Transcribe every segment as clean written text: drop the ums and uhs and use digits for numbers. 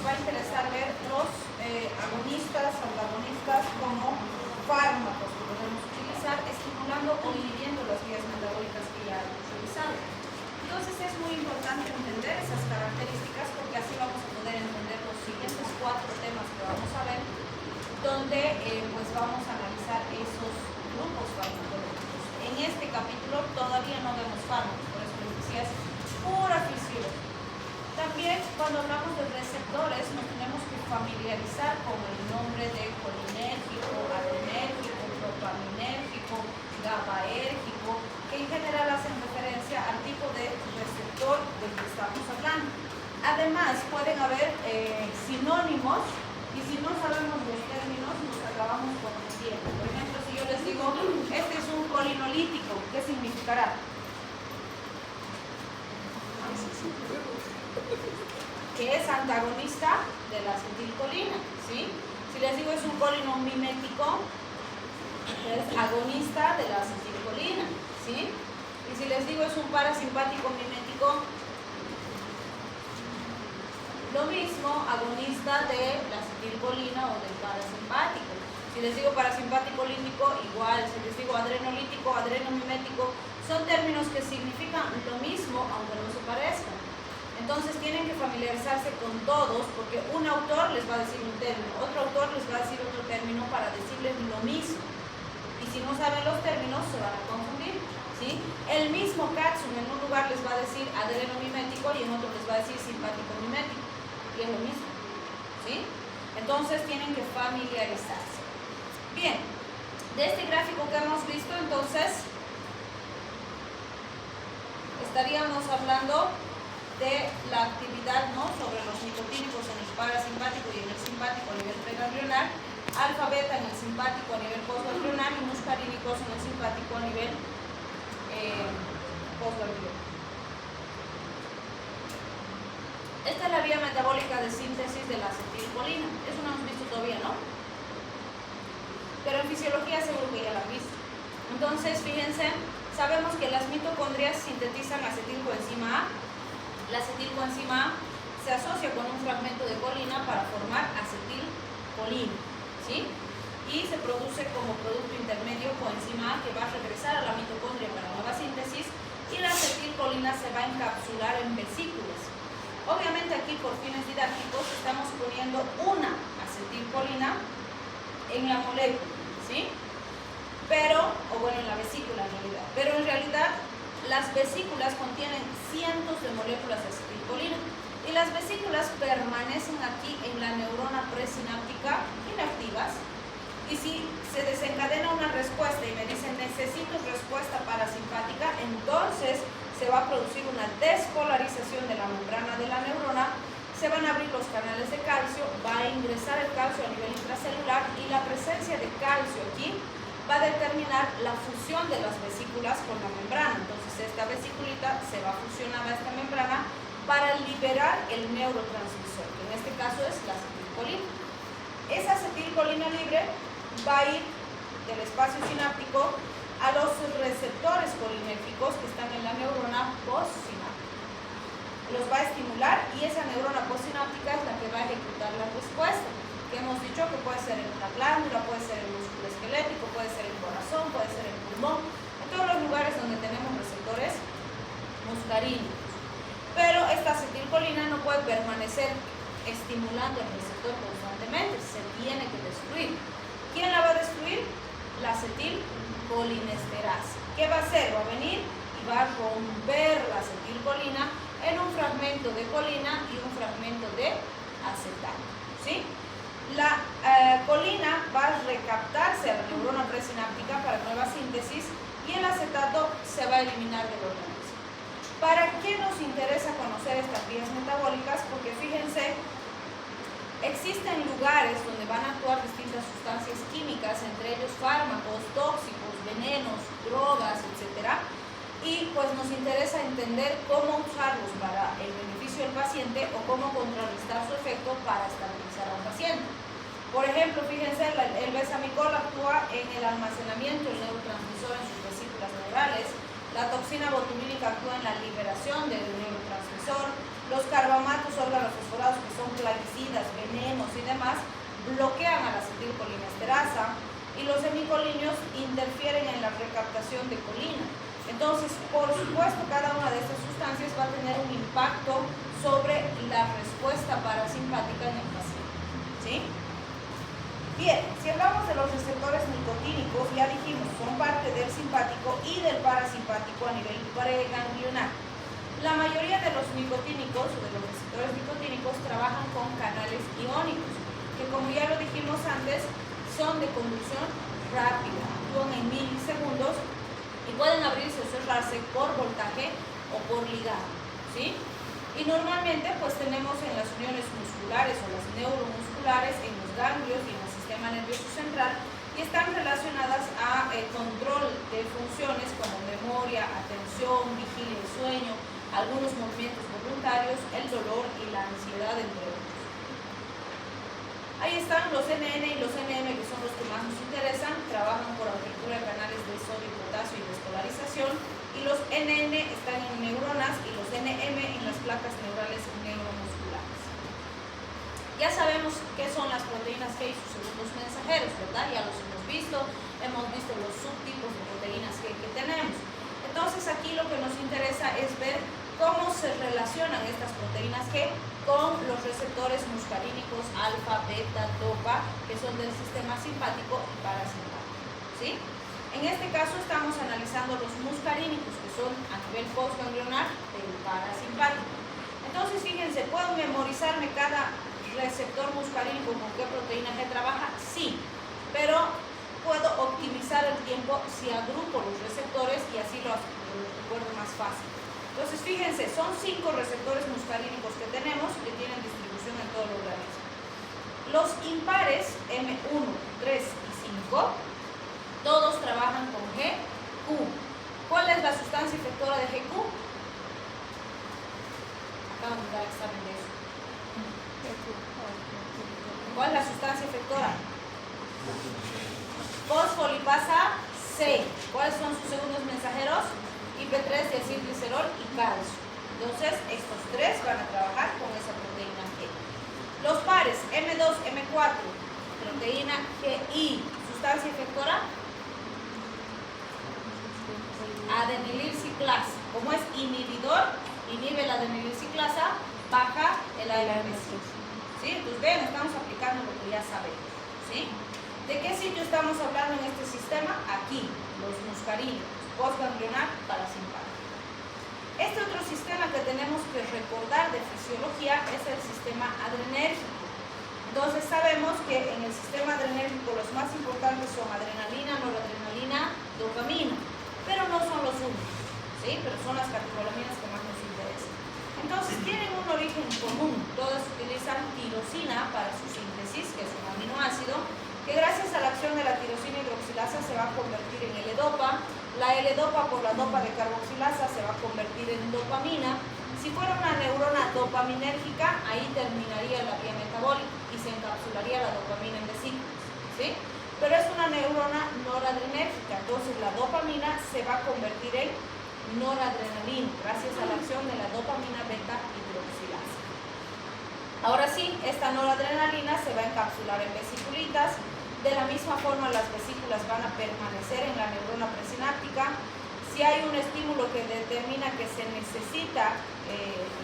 va a interesar ver los agonistas, antagonistas como fármacos que podemos utilizar estimulando o inhibiendo las vías metabólicas que ya hemos revisado. Entonces es muy importante entender esas características porque así vamos a poder entender los siguientes 4 temas que vamos a ver, donde pues vamos a analizar esos grupos farmacológicos. En este capítulo todavía no vemos fármacos, por eso les decía, es pura fisiología. También cuando hablamos de receptores nos tenemos que familiarizar con el nombre de colinérgico, adrenérgico, dopaminérgico, GABAérgico, que en general hacen referencia al tipo de receptor del que estamos hablando. Además pueden haber sinónimos, y si no sabemos los términos nos acabamos confundiendo. Por ejemplo, si yo les digo, este es un colinolítico, ¿qué significará? Que es antagonista de la acetilcolina, ¿sí? Si les digo es un colinomimético, es agonista de la acetilcolina, ¿sí? Y si les digo es un parasimpático mimético, lo mismo, agonista de la acetilcolina o del parasimpático. Si les digo parasimpático lítico, igual. Si les digo adrenolítico, adrenomimético, son términos que significan lo mismo, aunque no se parezcan. Entonces tienen que familiarizarse con todos, porque un autor les va a decir un término, otro autor les va a decir otro término para decirles lo mismo. Y si no saben los términos, se van a confundir, ¿sí? El mismo Katsum en un lugar les va a decir adrenomimético y en otro les va a decir simpático mimético. Y es lo mismo, ¿sí? Entonces tienen que familiarizarse. Bien, de este gráfico que hemos visto, entonces estaríamos hablando de la actividad, ¿no?, sobre los nicotínicos en el parasimpático y en el simpático a nivel preganglionar, alfa beta en el simpático a nivel postganglionar y muscarínicos en el simpático a nivel postganglionar. Esta es la vía metabólica de síntesis de la acetilcolina. Eso no hemos visto todavía, ¿no? Pero en fisiología seguro que ya la han visto. Entonces, fíjense, sabemos que las mitocondrias sintetizan acetilcoenzima A. La acetilcoenzima A se asocia con un fragmento de colina para formar acetilcolina, ¿sí? Y se produce como producto intermedio coenzima A que va a regresar a la mitocondria para nueva síntesis y la acetilcolina se va a encapsular en vesículas. Obviamente aquí por fines didácticos estamos poniendo una acetilcolina en la molécula, ¿sí? Pero, o bueno, en la vesícula en realidad, pero en realidad las vesículas contienen cientos de moléculas de acetilcolina y las vesículas permanecen aquí en la neurona presináptica inactivas y si se desencadena una respuesta y me dicen necesito respuesta parasimpática, entonces se va a producir una despolarización de la membrana de la neurona, se van a abrir los canales de calcio, va a ingresar el calcio a nivel intracelular y la presencia de calcio aquí va a determinar la fusión de las vesículas con la membrana. Entonces esta vesiculita se va a fusionar a esta membrana para liberar el neurotransmisor, que en este caso es la acetilcolina. Esa acetilcolina libre va a ir del espacio sináptico a los receptores colinérgicos que están en la neurona postsináptica. Los va a estimular y esa neurona postsináptica es la que va a ejecutar la respuesta, que hemos dicho que puede ser en una glándula, puede ser en el músculo esquelético, puede ser en el corazón, puede ser en el pulmón, en todos los lugares donde tenemos receptores muscarínicos. Pero esta acetilcolina no puede permanecer estimulando el receptor constantemente, se tiene que destruir. ¿Quién la va a destruir? La acetilcolinesterasa. ¿Qué va a hacer? Va a venir y va a romper la acetilcolina en un fragmento de colina y un fragmento de acetato, ¿sí? La colina va a recaptarse a la neurona presináptica para nueva síntesis y el acetato se va a eliminar del organismo. ¿Para qué nos interesa conocer estas vías metabólicas? Porque fíjense, existen lugares donde van a actuar distintas sustancias químicas, entre ellos fármacos, tóxicos, venenos, drogas, etc. Y pues nos interesa entender cómo usarlos para el beneficio del paciente o cómo contrarrestar su efecto para estabilizar a un paciente. Por ejemplo, fíjense, el besamicol actúa en el almacenamiento del neurotransmisor en sus vesículas neurales, la toxina botulínica actúa en la liberación del neurotransmisor, los carbamatos organofosforados que son plaguicidas demás bloquean a la acetilcolinesterasa y los hemicolinios interfieren en la recaptación de colina. Entonces, por supuesto, cada una de estas sustancias va a tener un impacto sobre la respuesta parasimpática en el paciente, ¿sí? Bien, si hablamos de los receptores nicotínicos, ya dijimos, son parte del simpático y del parasimpático a nivel preganglionar. La mayoría de los nicotínicos, o de los receptores nicotínicos, trabajan con canales iónicos, que como ya lo dijimos antes, son de conducción rápida, actúan en milisegundos y pueden abrirse o cerrarse por voltaje o por ligado, ¿sí? Y normalmente pues tenemos en las uniones musculares o las neuromusculares, en los ganglios y en el sistema nervioso central, y están relacionadas a control de funciones como memoria, atención, vigilia y sueño, algunos movimientos voluntarios, el dolor y la ansiedad, entre otros. Ahí están los NN y los NM, que son los que más nos interesan, trabajan por apertura de canales de sodio y potasio y despolarización, y los NN están en neuronas y los NM en las placas neurales neuromusculares. Ya sabemos qué son las proteínas G y sus segundos mensajeros, ¿verdad? Ya los hemos visto los subtipos de proteínas G que tenemos. Entonces aquí lo que nos interesa es ver cómo se relacionan estas proteínas G con los receptores muscarínicos alfa, beta, dopa, que son del sistema simpático y parasimpático, ¿sí? En este caso estamos analizando los muscarínicos, que son a nivel postganglionar del parasimpático. Entonces, fíjense, ¿puedo memorizarme cada receptor muscarínico con qué proteína G trabaja? Sí, pero puedo optimizar el tiempo si agrupo los receptores y así lo recuerdo más fácil. Entonces, fíjense, son 5 receptores muscarínicos que tenemos que tienen distribución en todo el organismo. Los impares M1, 3 y 5, todos trabajan con GQ. ¿Cuál es la sustancia efectora de GQ? Acabo de dar examen de eso. ¿Cuál es la sustancia efectora? Fosfolipasa C. ¿Cuáles son sus segundos mensajeros? IP3, diacilglicerol y calcio. Entonces, estos 3 van a trabajar con esa proteína G. Los pares M2, M4, proteína GI, sustancia efectora, adenililciclasa. Como es inhibidor, inhibe la adenililciclasa, baja el ALP5. ¿Sí? Entonces, vean, estamos aplicando lo que ya sabemos, ¿sí? ¿De qué sitio estamos hablando en este sistema? Aquí, los muscarínicos, postganglionar, parasimpático. Este otro sistema que tenemos que recordar de fisiología es el sistema adrenérgico. Entonces sabemos que en el sistema adrenérgico los más importantes son adrenalina, noradrenalina, dopamina, pero no son los únicos, ¿sí? Pero son las catecolaminas que más nos interesan. Entonces tienen un origen común, todas utilizan tirosina para su síntesis, que es un aminoácido, que gracias a la acción de la tirosina hidroxilasa se va a convertir en L-dopa, la L-dopa por la dopa de carboxilasa se va a convertir en dopamina. Si fuera una neurona dopaminérgica, ahí terminaría la vía metabólica y se encapsularía la dopamina en vesículas, ¿sí? Pero es una neurona noradrenérgica, entonces la dopamina se va a convertir en noradrenalina gracias a la acción de la dopamina beta hidroxilasa. Ahora sí, esta noradrenalina se va a encapsular en vesiculitas. De la misma forma, las vesículas van a permanecer en la neurona presináptica. Si hay un estímulo que determina que se necesita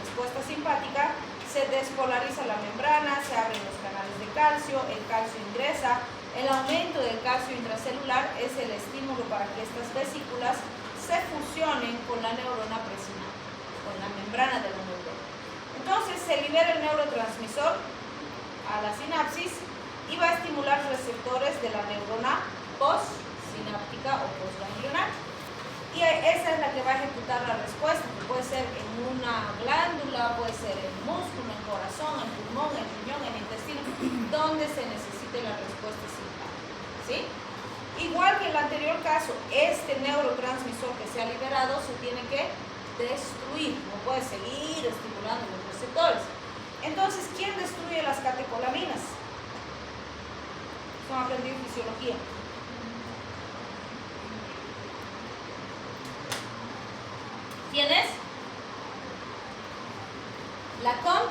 respuesta simpática, se despolariza la membrana, se abren los canales de calcio, el calcio ingresa. El aumento del calcio intracelular es el estímulo para que estas vesículas se fusionen con la neurona presináptica, con la membrana de la neurona. Entonces se libera el neurotransmisor a la sinapsis y va a estimular receptores de la neurona postsináptica o postganglionar. Y esa es la que va a ejecutar la respuesta, que puede ser en una glándula, puede ser en músculo, en corazón, en pulmón, en riñón, en intestino, donde se necesite la respuesta simpática, ¿sí? Igual que en el anterior caso, este neurotransmisor que se ha liberado se tiene que destruir, no puede seguir estimulando los receptores. Entonces, ¿quién destruye las catecolaminas? Esto aprendí en fisiología. ¿Quién es? La COMT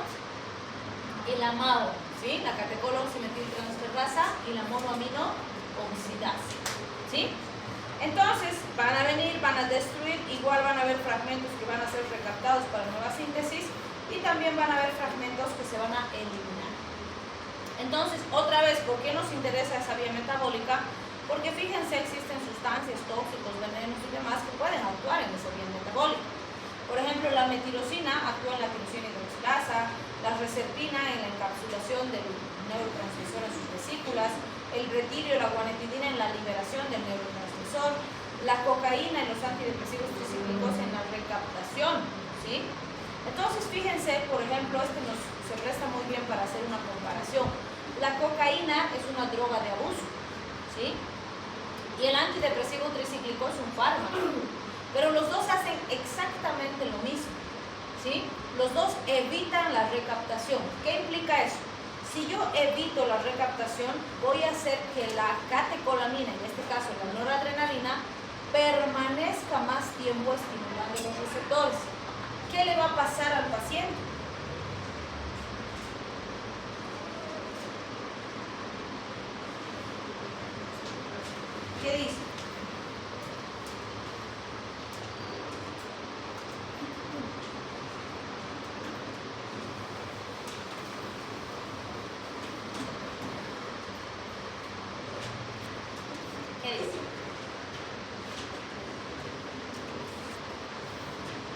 y la MAO, ¿sí? La catecol-oximetiltransferasa y la monoamino-oxidasa, ¿sí? Entonces, van a venir, van a destruir, igual van a haber fragmentos que van a ser recaptados para nueva síntesis y también van a haber fragmentos que se van a eliminar. Entonces, otra vez, ¿por qué nos interesa esa vía metabólica? Porque fíjense, existen sustancias, tóxicos, venenos y demás que pueden actuar en esa vía metabólica. Por ejemplo, la metirosina actúa en la tirosina hidroxilasa, la reserpina en la encapsulación del neurotransmisor en sus vesículas, el retirio y la guanetidina en la liberación del neurotransmisor, la cocaína y los antidepresivos tricíclicos en la recaptación, ¿sí? Entonces, fíjense, por ejemplo, se presta muy bien para hacer una comparación. La cocaína es una droga de abuso, ¿sí? Y el antidepresivo tricíclico es un fármaco. Pero los dos hacen exactamente lo mismo, ¿sí? Los dos evitan la recaptación. ¿Qué implica eso? Si yo evito la recaptación, voy a hacer que la catecolamina, en este caso la noradrenalina, permanezca más tiempo estimulando los receptores. ¿Qué le va a pasar al paciente? ¿Qué dice?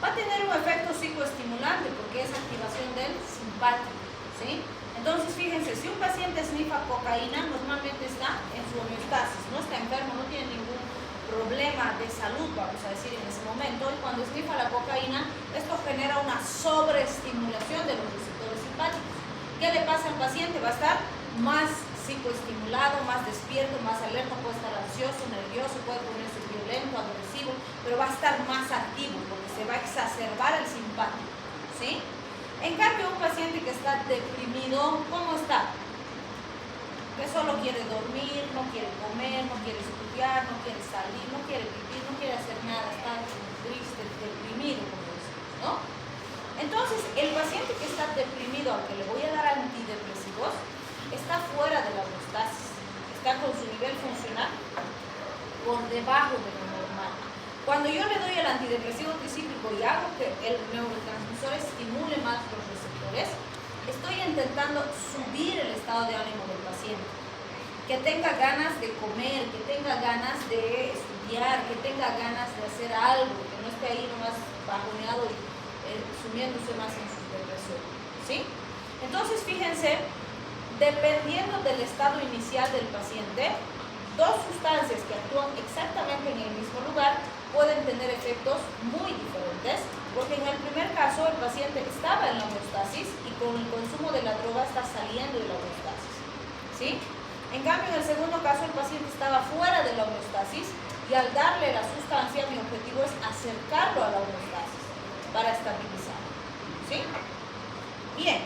Va a tener un efecto psicoestimulante porque es activación del simpático, ¿sí? Entonces, fíjense, si un paciente snifa cocaína, normalmente está en su homeostasis, no está enfermo, no tiene ningún problema de salud, vamos a decir, en ese momento, y cuando snifa la cocaína, esto genera una sobreestimulación de los receptores simpáticos. ¿Qué le pasa al paciente? Va a estar más psicoestimulado, más despierto, más alerta, puede estar ansioso, nervioso, puede ponerse violento, agresivo, pero va a estar más activo porque se va a exacerbar el simpático, ¿sí? En cambio, un paciente que está deprimido, ¿cómo está? Que solo quiere dormir, no quiere comer, no quiere estudiar, no quiere salir, no quiere vivir, no quiere hacer nada, está triste, deprimido, como decimos, ¿no? Entonces, el paciente que está deprimido, al que le voy a dar antidepresivos, está fuera de la homeostasis, está con su nivel funcional por debajo de lo normal. Cuando yo le doy el antidepresivo tricíclico y hago que el neurotransmisor estimule más los receptores, estoy intentando subir el estado de ánimo del paciente, que tenga ganas de comer, que tenga ganas de estudiar, que tenga ganas de hacer algo, que no esté ahí nomás bajoneado y sumiéndose más en su depresión, ¿sí? Entonces, fíjense, dependiendo del estado inicial del paciente, dos sustancias que actúan exactamente en el mismo lugar pueden tener efectos muy diferentes, porque en el primer caso el paciente estaba en la homeostasis y con el consumo de la droga está saliendo de la homeostasis, ¿sí? En cambio, en el segundo caso el paciente estaba fuera de la homeostasis y al darle la sustancia mi objetivo es acercarlo a la homeostasis para estabilizarlo, ¿sí? Bien.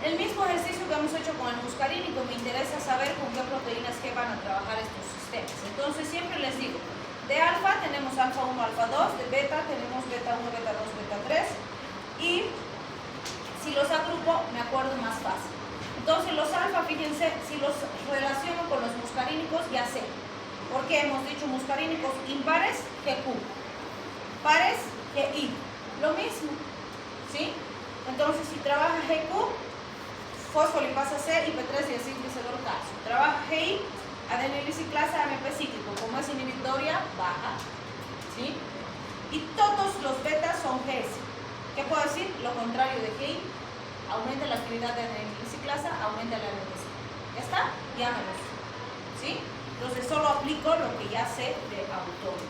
El mismo ejercicio que hemos hecho con el muscarínico, me interesa saber con qué proteínas que van a trabajar estos sistemas. Entonces siempre les digo, de alfa tenemos alfa 1, alfa 2, de beta tenemos beta 1, beta 2, beta 3 y si los agrupo me acuerdo más fácil. Entonces los alfa, fíjense, si los relaciono con los muscarínicos ya sé. Porque hemos dicho muscarínicos impares, GQ, pares, GI, lo mismo, ¿sí? Entonces si trabaja GQ, fosfolipasa C, IP3 y acilglicerdorcacio. Trabaja GI, adenilciclasa, AMP cíclico. Como es inhibitoria, baja, ¿sí? Y todos los betas son GS. ¿Qué puedo decir? Lo contrario de GI, aumenta la actividad de adenilciclasa, aumenta la AMP cíclico. ¿Ya está? Ya me lo sé, ¿sí? Entonces solo aplico lo que ya sé de autor.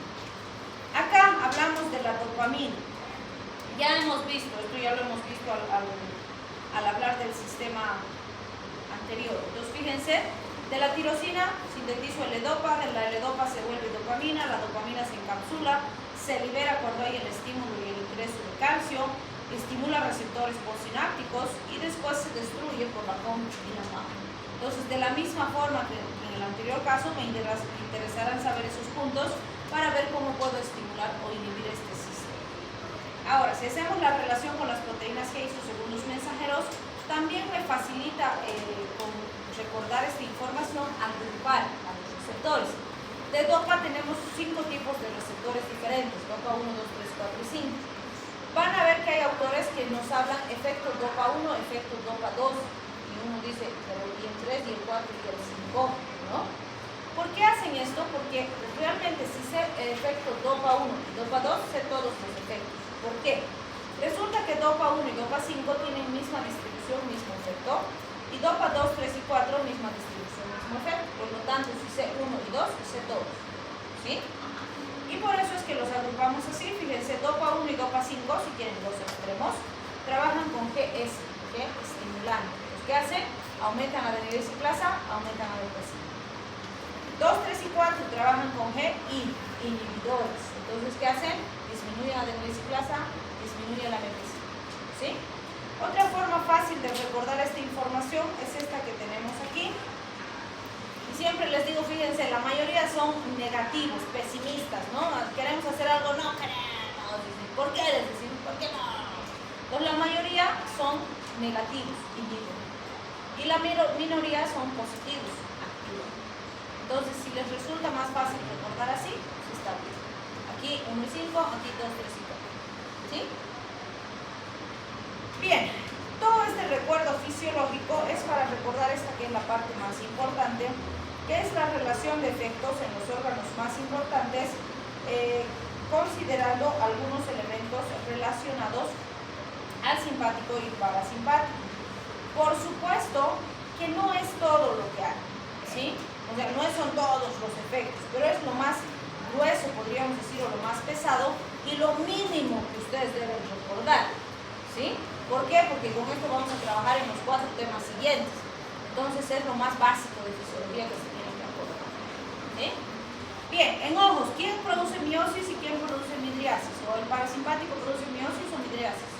Acá hablamos de la dopamina. Ya hemos visto, esto ya lo hemos visto al hablar del sistema anterior. Entonces, fíjense, de la tirosina sintetizo L-dopa, de la L-dopa se vuelve dopamina, la dopamina se encapsula, se libera cuando hay el estímulo y el ingreso de calcio, estimula receptores postsinápticos y después se destruye por la COMT y la MAP. Entonces, de la misma forma que en el anterior caso, me interesarán saber esos puntos para ver cómo puedo estimular o inhibir este sistema. Ahora, si hacemos la relación con las proteínas G y sus segundos mensajeros, también me facilita con recordar esta información agrupar a los receptores. De DOPA tenemos 5 tipos de receptores diferentes, DOPA 1, 2, 3, 4 y 5. Van a ver que hay autores que nos hablan efecto DOPA 1, efecto DOPA 2, y uno dice, pero y el 3, y el 4, y el 5, ¿no? ¿Por qué hacen esto? Porque realmente si sé el efecto DOPA 1 y DOPA 2, sé todos los efectos. ¿Por qué? Resulta que DOPA 1 y DOPA 5 tienen misma distribución, mismo efecto, y DOPA 2, 3 y 4, misma distribución, mismo efecto. Por lo tanto, si sé 1 y 2, sé todos. ¿Sí? Y por eso es que los agrupamos así. Fíjense, DOPA 1 y DOPA 5, si tienen dos extremos, trabajan con GS, G estimulante. Pues, ¿qué hacen? Aumentan adeniliziclasa, aumentan adenosina. 2, 3 y 4 trabajan con G inhibidores. Entonces, ¿qué hacen? Disminuyen adeniliziclasa, disminuyen la medicina. ¿Sí? Otra forma fácil de recordar esta información es esta que tenemos aquí. Y siempre les digo, fíjense, la mayoría son negativos, pesimistas, ¿no? Queremos hacer algo, no queremos. ¿Por qué? Les decimos, ¿por qué no? Pues la mayoría son negativos, inhibidores. Y la minoría son positivos, activos. Entonces, si les resulta más fácil recordar así, pues está bien. Aquí 1 y 5, aquí 2, 3 y 4. ¿Sí? Bien, todo este recuerdo fisiológico es para recordar esta que es la parte más importante, que es la relación de efectos en los órganos más importantes, considerando algunos elementos relacionados al simpático y parasimpático. Por supuesto que no es todo lo que hay, ¿sí? O sea, no son todos los efectos, pero es lo más grueso, podríamos decir, o lo más pesado, y lo mínimo que ustedes deben recordar, ¿sí? ¿Por qué? Porque con esto vamos a trabajar en los 4 temas siguientes. Entonces es lo más básico de fisiología que se tiene que acordar. ¿Sí? Bien, en ojos, ¿quién produce miosis y quién produce midriasis? ¿O el parasimpático produce miosis o midriasis?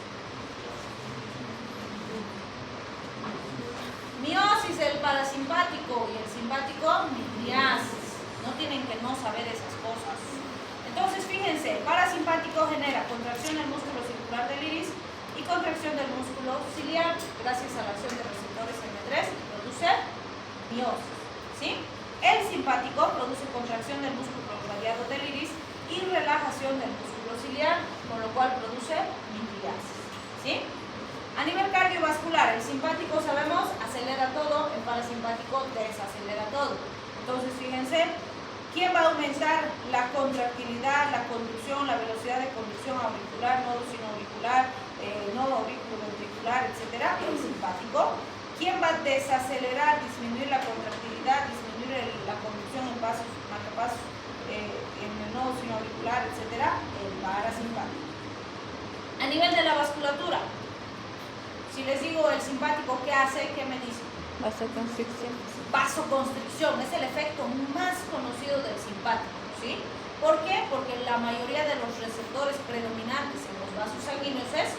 Miosis el parasimpático y el simpático midriasis. No tienen que no saber esas cosas. Entonces fíjense, el parasimpático genera contracción del músculo circular del iris y contracción del músculo ciliar gracias a la acción de receptores M3 y produce miosis. ¿Sí? El simpático produce contracción del músculo radiado del iris y relajación del músculo ciliar, con lo cual produce midriasis. ¿Sí? A nivel cardiovascular, el simpático, sabemos, acelera todo, el parasimpático desacelera todo. Entonces, fíjense, ¿quién va a aumentar la contractilidad, la conducción, la velocidad de conducción auricular, nodo sinoauricular, nodo auriculoventricular, etcétera? El simpático. ¿Quién va a desacelerar, disminuir la contractilidad, disminuir la conducción en vasos, marcapasos, en el nodo sinoauricular, etcétera? El parasimpático. A nivel de la vasculatura, si les digo el simpático, ¿qué hace? ¿Qué me dicen? Vasoconstricción. Vasoconstricción, es el efecto más conocido del simpático, ¿sí? ¿Por qué? Porque la mayoría de los receptores predominantes en los vasos sanguíneos es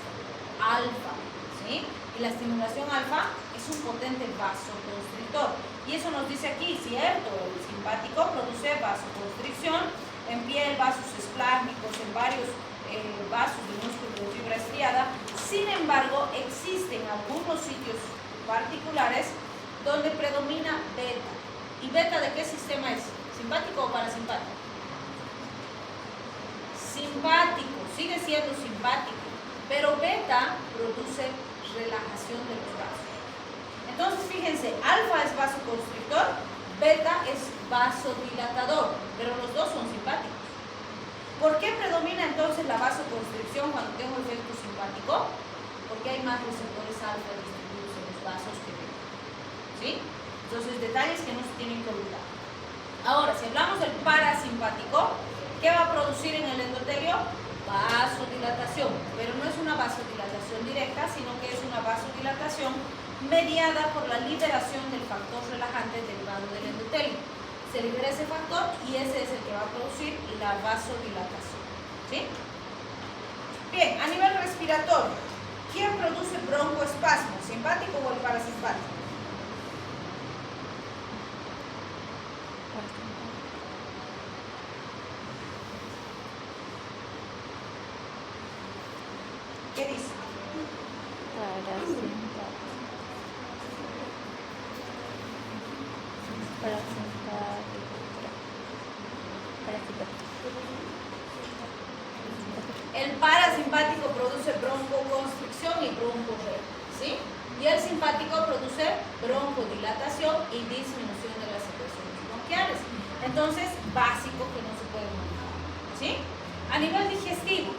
alfa, ¿sí? Y la estimulación alfa es un potente vasoconstrictor. Y eso nos dice aquí, ¿cierto? El simpático produce vasoconstricción en piel, vasos esplágmicos, en varios vasos de músculo de fibra estriada. Sin embargo, existen algunos sitios particulares donde predomina beta. ¿Y beta de qué sistema es? ¿Simpático o parasimpático? Simpático, sigue siendo simpático, pero beta produce relajación de los vasos. Entonces, fíjense, alfa es vasoconstrictor, beta es vasodilatador, pero los dos son simpáticos. ¿Por qué predomina entonces la vasoconstricción cuando tengo efecto simpático? Porque hay más receptores alfa distribuidos en los vasos que beta. ¿Sí? Entonces, detalles que no se tienen que olvidar. Ahora, si hablamos del parasimpático, ¿qué va a producir en el endotelio? Vasodilatación, pero no es una vasodilatación directa, sino que es una vasodilatación mediada por la liberación del factor relajante derivado del endotelio. Se libera ese factor y ese es el que va a producir la vasodilatación. ¿Sí? Bien, a nivel respiratorio, ¿quién produce broncoespasmo? ¿Simpático o el parasimpático? ¿Qué dice? Parasimpático. Y el simpático produce broncodilatación y disminución de las secreciones bronquiales. Entonces, básico que no se puede manejar, ¿sí? A nivel digestivo,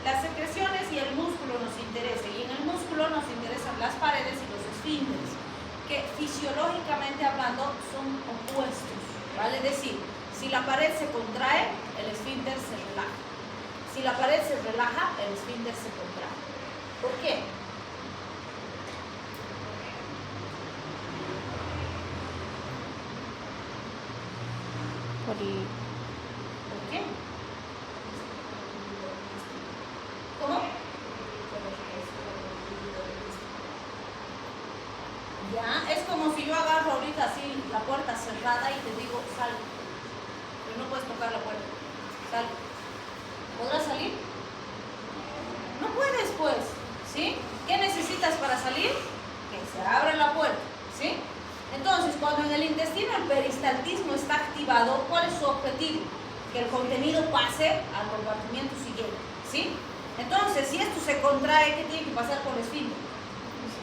las secreciones y el músculo nos interesa, y en el músculo nos interesan las paredes y los esfínteres, que fisiológicamente hablando son opuestos, ¿vale? Es decir, si la pared se contrae, el esfínter se relaja. Si la pared se relaja, el esfínter se contrae. ¿Por qué? ¿Por qué? ¿Cómo? Ya, es como si yo agarro ahorita así la puerta cerrada y te digo, sal. Pero no puedes tocar la puerta. Sal. ¿Podrás salir? No puedes, pues. ¿Sí? ¿Qué necesitas para salir? Que se abra la puerta. ¿Sí? Entonces, cuando en el intestino el peristaltismo está activado, ¿cuál es su objetivo? Que el contenido pase al compartimiento siguiente, ¿sí? Entonces, si esto se contrae, ¿qué tiene que pasar por el esfínter?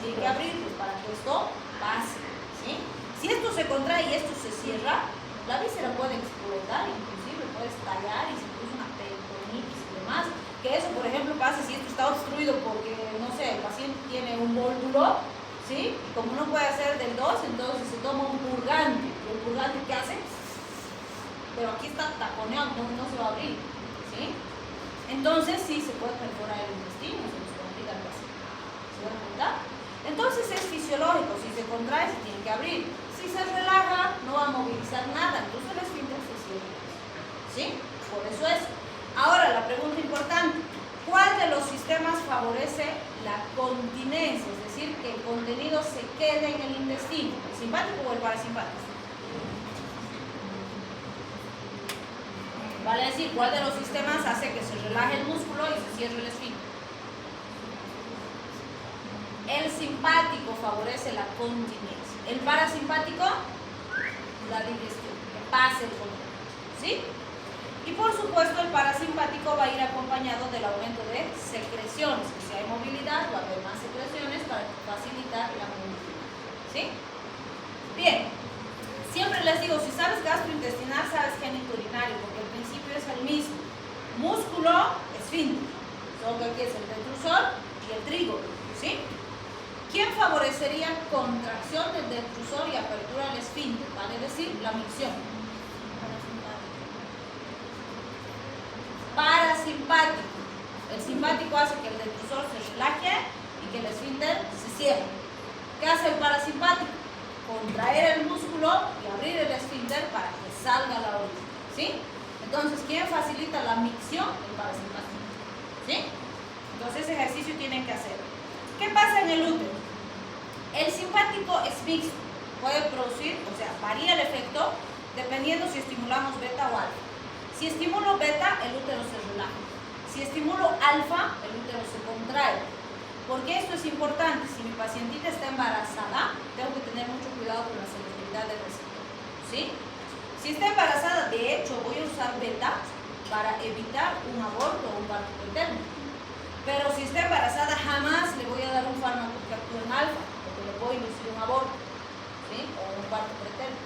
Tiene que abrir para que esto pase, ¿sí? Si esto se contrae y esto se cierra, la víscera puede explotar, inclusive puede estallar y se produce una peritonitis y demás. Que eso, por ejemplo, pasa si esto está obstruido porque, no sé, el paciente tiene un vólvulo, ¿sí? Y como no puede hacer del 2, entonces se toma un purgante. ¿Y el purgante qué hace? Pero aquí está taponeado, no se va a abrir, ¿sí? Entonces sí se puede perforar el intestino, se nos complica el paciente. ¿Se dan cuenta? Entonces es fisiológico, si se contrae se tiene que abrir. Si se relaja no va a movilizar nada, entonces el esfínter se cierra. ¿Sí? Por eso es. Ahora la pregunta importante, ¿cuál de los sistemas favorece la continencia? Es decir, que el contenido se quede en el intestino, ¿el simpático o el parasimpático? Vale decir, ¿cuál de los sistemas hace que se relaje el músculo y se cierre el esfínter? El simpático favorece la continencia. El parasimpático, la digestión, que pase el contenido. ¿Sí? Y por supuesto el parasimpático va a ir acompañado del aumento de secreciones. Que si hay movilidad va a haber más secreciones para facilitar la movilidad. ¿Sí? Bien. Siempre les digo, si sabes gastrointestinal, sabes genitourinario, porque el principio es el mismo. Músculo, esfínter. Solo que aquí es el detrusor y el trígono. ¿Sí? ¿Quién favorecería contracción del detrusor y apertura del esfínter? Vale decir, la micción. Parasimpático. El simpático hace que el detrusor se relaje y que el esfínter se cierre. ¿Qué hace el parasimpático? Contraer el músculo y abrir el esfínter para que salga la orina. ¿Sí? Entonces, ¿quién facilita la micción? El parasimpático. ¿Sí? Entonces, ese ejercicio tienen que hacer. ¿Qué pasa en el útero? El simpático es mixto. Puede producir, o sea, varía el efecto dependiendo si estimulamos beta o alfa. Si estimulo beta, el útero se relaja. Si estimulo alfa, el útero se contrae. Porque esto es importante. Si mi pacientita está embarazada, tengo que tener mucho cuidado con la selectividad del receptor. ¿Sí? Si está embarazada, de hecho, voy a usar beta para evitar un aborto o un parto preterno. Pero si está embarazada, jamás le voy a dar un fármaco que actúe en alfa, porque le puedo inducir un aborto, ¿sí? O un parto preterno.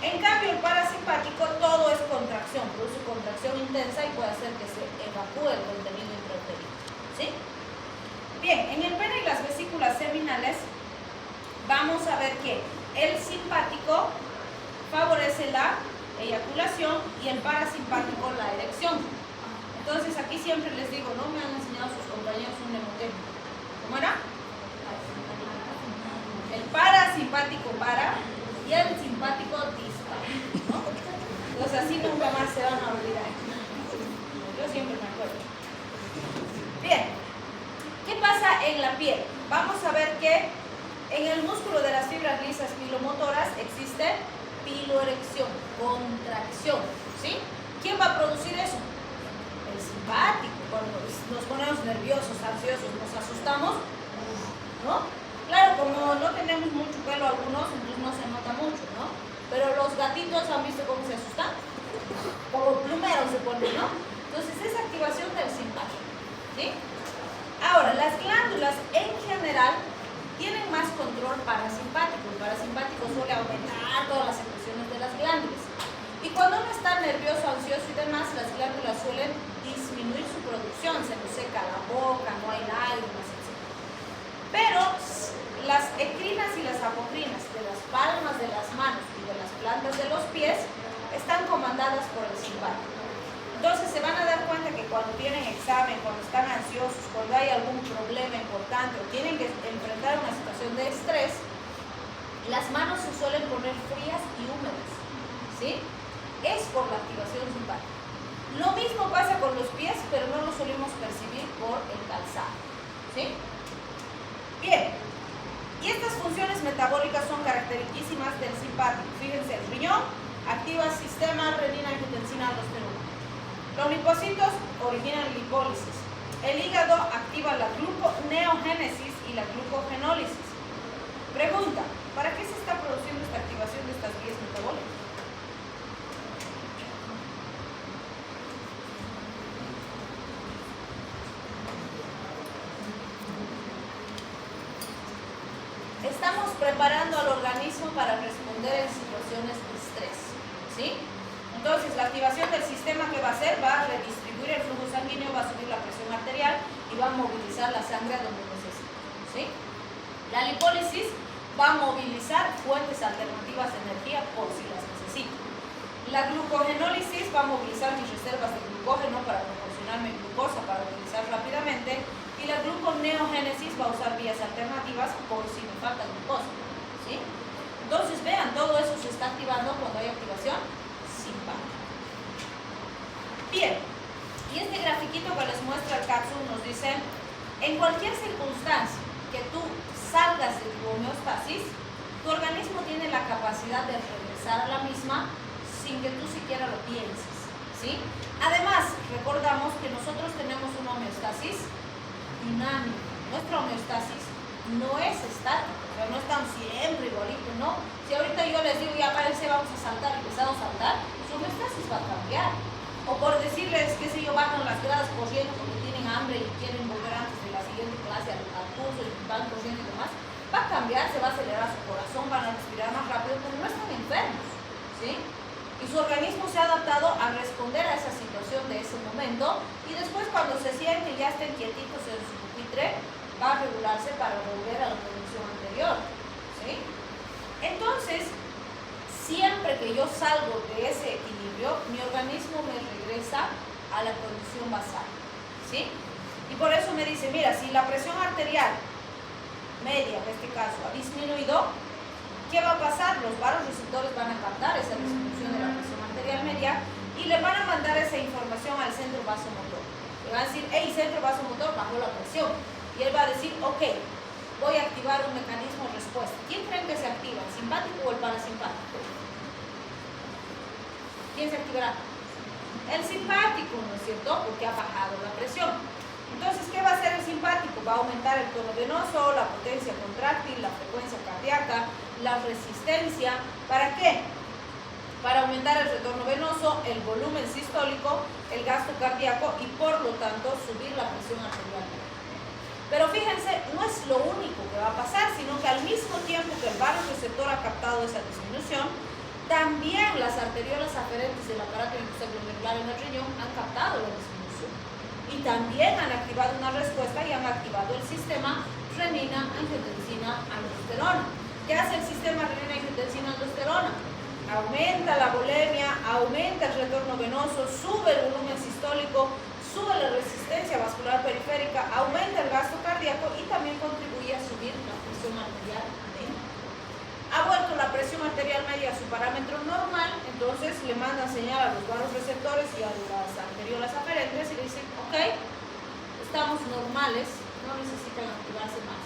En cambio, el parasimpático todo es contracción, produce contracción intensa y puede hacer que se evacúe el contenido intrauterino. ¿Sí? Bien, en el pene y las vesículas seminales vamos a ver que el simpático favorece la eyaculación y el parasimpático la erección. Entonces aquí siempre les digo, no me han enseñado sus compañeros un mnemotécnico. ¿Cómo era? El parasimpático para y el simpático dispara, ¿no? Entonces así nunca más se van a olvidar. Yo siempre me acuerdo. Bien, ¿qué pasa en la piel? Vamos a ver que en el músculo de las fibras lisas pilomotoras existe piloerección, contracción, ¿sí? ¿Quién va a producir eso? El simpático. Cuando nos ponemos nerviosos, ansiosos, nos asustamos, ¿no? Claro, como no tenemos mucho pelo algunos, entonces no se nota mucho, ¿no? Pero los gatitos han visto cómo se asustan, como plumeros se ponen, ¿no? Entonces es activación del simpático, ¿sí? Ahora, las glándulas en general tienen más control parasimpático. El parasimpático suele aumentar todas las secreciones de las glándulas. Y cuando uno está nervioso, ansioso y demás, las glándulas suelen disminuir su producción, se nos seca la boca, no hay lágrimas, etc. Pero las ecrinas y las apocrinas de las palmas de las manos y de las plantas de los pies están comandadas por el simpático. Entonces se van a dar cuenta que cuando tienen examen, cuando están ansiosos, cuando hay algún problema importante o tienen que enfrentar una situación de estrés, las manos se suelen poner frías y húmedas, ¿sí? Es por la activación simpática. Lo mismo pasa con los pies, pero no lo solemos percibir por el calzado, ¿sí? Bien, y estas funciones metabólicas son características del simpático. Fíjense, el riñón activa el sistema renina-angiotensina-aldosterona. Los linfocitos originan lipólisis. El hígado activa la gluconeogénesis y la glucogenólisis. Pregunta, ¿para qué se está produciendo esta activación de estas vías metabólicas? Estamos preparando al organismo para responder en situaciones de estrés, ¿sí? Entonces, la activación del sistema, ¿qué va a hacer? Va a redistribuir el flujo sanguíneo, va a subir la presión arterial y va a movilizar la sangre a donde necesita, ¿sí? La lipólisis va a movilizar fuentes alternativas de energía por si las necesito. La glucogenólisis va a movilizar mis reservas de glucógeno para proporcionarme glucosa para utilizar rápidamente. Y la gluconeogénesis va a usar vías alternativas por si me falta glucosa, ¿sí? Entonces, vean, todo eso se está activando cuando hay activación simpática. Bien, y este grafiquito que les muestra el cápsula nos dice, en cualquier circunstancia que tú salgas de tu homeostasis, tu organismo tiene la capacidad de regresar a la misma sin que tú siquiera lo pienses, ¿sí? Además, recordamos que nosotros tenemos una homeostasis dinámica. Nuestra homeostasis no es estática, o sea, no están siempre igualitos, ¿no? Si ahorita yo les digo, ya párense, vamos a saltar, y empezamos a saltar, su homeostasis va a cambiar. O por decirles, qué sé yo, bajan las gradas corriendo porque tienen hambre y quieren volver antes de la siguiente clase al curso y van corriendo y demás, va a cambiar, se va a acelerar su corazón, van a respirar más rápido, pero no están enfermos, ¿sí? Y su organismo se ha adaptado a responder a esa situación de ese momento y después cuando se sienten y ya estén quietitos en su pupitre, va a regularse para volver a la condición anterior, ¿sí? Entonces, siempre que yo salgo de ese equilibrio, mi organismo me regresa a la condición basal, ¿sí? Y por eso me dice, mira, si la presión arterial media, en este caso, ha disminuido, ¿qué va a pasar? Los vasoreceptores van a captar esa disminución de la presión arterial media y le van a mandar esa información al centro vasomotor. Le van a decir, hey, centro vasomotor, bajó la presión. Y él va a decir, ok, voy a activar un mecanismo de respuesta. ¿Quién creen que se activa, el simpático o el parasimpático? ¿Quién se activará? El simpático, ¿no es cierto? Porque ha bajado la presión. Entonces, ¿qué va a hacer el simpático? Va a aumentar el tono venoso, la potencia contráctil, la frecuencia cardíaca, la resistencia. ¿Para qué? Para aumentar el retorno venoso, el volumen sistólico, el gasto cardíaco y por lo tanto subir la presión arterial. Pero fíjense, no es lo único que va a pasar, sino que al mismo tiempo que el vasoreceptor ha captado esa disminución, también las arteriolas aferentes del aparato interglomerular en el riñón han captado la disminución. Y también han activado una respuesta y han activado el sistema renina-angiotensina-aldosterona. ¿Qué hace el sistema renina-angiotensina-aldosterona? Aumenta la bulimia, aumenta el retorno venoso, sube el volumen sistólico, sube la resistencia vascular periférica, aumenta el gasto cardíaco y también contribuye a subir la presión arterial media. Ha vuelto la presión arterial media a su parámetro normal, entonces le manda señal a los vasoreceptores y a las arteriolas aferentes y le dicen, ok, estamos normales, no necesitan activarse más.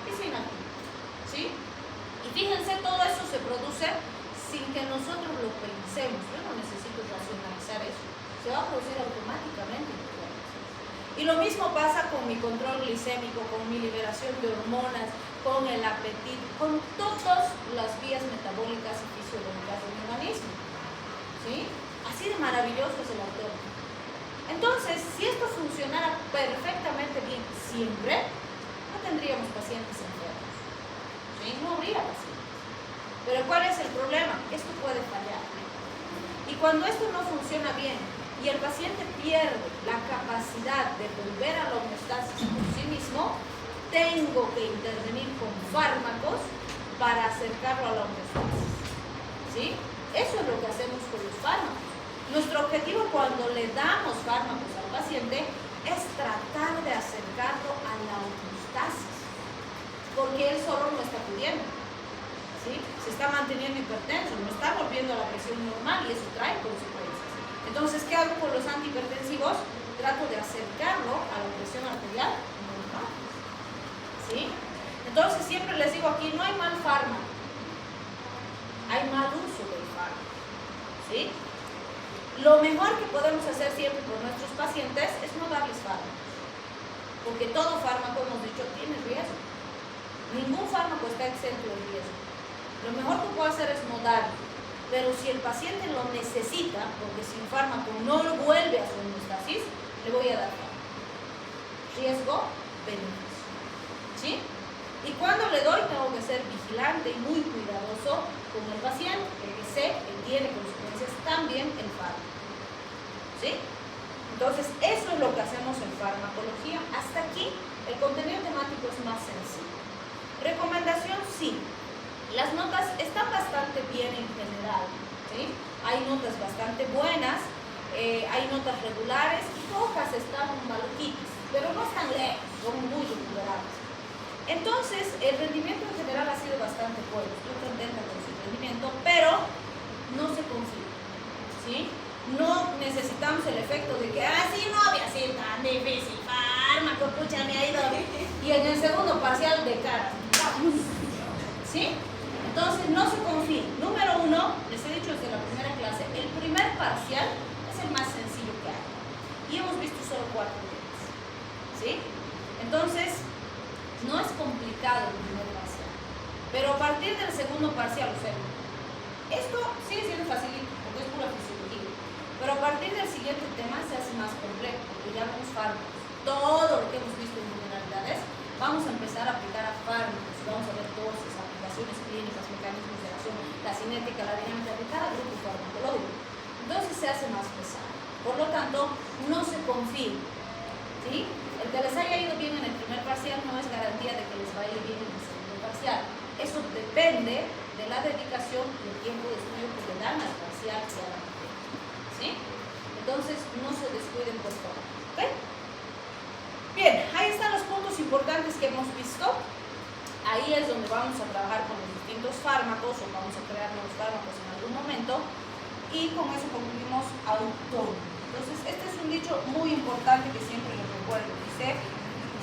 Y se inactiva, ¿sí? Y fíjense, todo eso se produce sin que nosotros lo pensemos. Yo no necesito racionalizar eso. Se va a producir automáticamente. Y lo mismo pasa con mi control glicémico, con mi liberación de hormonas, con el apetito, con todas las vías metabólicas y fisiológicas de mi organismo, ¿sí? Así de maravilloso es el autor. Entonces, si esto funcionara perfectamente bien siempre, no tendríamos pacientes enfermos. ¿sí? No habría pacientes. Pero ¿cuál es el problema? Esto puede fallar. Y cuando esto no funciona bien y el paciente pierde la capacidad de volver a la homeostasis por sí mismo, tengo que intervenir con fármacos para acercarlo a la homeostasis. ¿Sí? Eso es lo que hacemos con los fármacos. Nuestro objetivo cuando le damos fármacos al paciente es tratar de acercarlo a la homeostasis, porque él solo no está pudiendo. ¿Sí? Se está manteniendo hipertenso, no está volviendo a la presión normal y eso trae consecuencias. Entonces, ¿qué hago con los antihipertensivos? Trato de acercarlo a la presión arterial normal. ¿Sí? Entonces, siempre les digo aquí, no hay mal fármaco, hay mal uso del fármaco. ¿Sí? Lo mejor que podemos hacer siempre con nuestros pacientes es no darles fármacos, porque todo fármaco, hemos dicho, tiene riesgo. Ningún fármaco está exento de riesgo. Lo mejor que puedo hacer es no darlo, pero si el paciente lo necesita, porque sin fármaco no lo vuelve a su homeostasis, le voy a dar fármaco. Riesgo, beneficio. ¿Sí? Y cuando le doy, tengo que ser vigilante y muy cuidadoso con el paciente, porque sé que tiene consecuencias también el fármaco. ¿Sí? Entonces, eso es lo que hacemos en farmacología. Hasta aquí, el contenido temático es más sencillo. Recomendación, sí. Las notas están bastante bien en general. ¿Sí? Hay notas bastante buenas, hay notas regulares y pocas están maluquitas, pero no están lejos, son muy recuperables. Entonces, el rendimiento en general ha sido bastante bueno. Estoy contenta con su rendimiento, pero no se confía. ¿Sí? No necesitamos el efecto de que, sí, no había sido tan difícil, fármaco, pucha, me ha ido. Y en el segundo parcial de cara. ¿Sí? Entonces, no se confíen. Número uno, les he dicho desde la primera clase, el primer parcial es el más sencillo que hay. Y hemos visto solo 4 temas. ¿Sí? Entonces, no es complicado el primer parcial. Pero a partir del segundo parcial, o sea, esto sigue siendo facilito, porque es pura fisiología. Pero a partir del siguiente tema se hace más complejo, porque ya vemos fármacos. Todo lo que hemos visto en generalidades, vamos a empezar a aplicar a fármacos. Vamos a ver dosis, aplicaciones clínicas, mecanismos de acción, la cinética, la dinámica de cada grupo farmacológico. Entonces se hace más pesado. Por lo tanto, no se confíen. ¿Sí? El que les haya ido bien en el primer parcial no es garantía de que les vaya bien en el segundo parcial. Eso depende de la dedicación y el tiempo de estudio que le dan al parcial y a la materia. ¿Sí? Entonces, no se descuiden, por favor. ¿Ok? Bien, ahí están los puntos importantes que hemos visto. Ahí es donde vamos a trabajar con los distintos fármacos o vamos a crear nuevos fármacos en algún momento. Y con eso concluimos autónomo. Entonces, este es un dicho muy importante que siempre les recuerdo. Dice,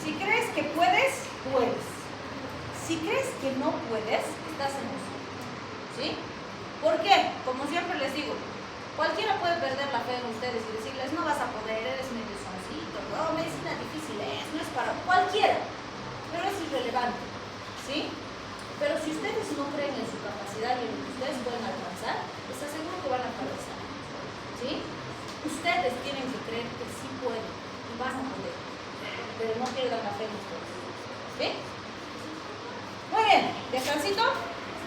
si crees que puedes, puedes. Si crees que no puedes, estás en eso. ¿Sí? ¿Por qué? Como siempre les digo, cualquiera puede perder la fe en ustedes y decirles, no vas a poder, eres medio soncito, no, medicina difícil es, no es para cualquiera. Pero es irrelevante. ¿Sí? Pero si ustedes no creen en su capacidad y en lo que ustedes pueden alcanzar, les aseguro que van a fracasar. ¿Sí? Ustedes tienen que creer que sí pueden y van a poder, pero no pierdan la fe en ustedes. ¿Sí? Muy bien, descansito.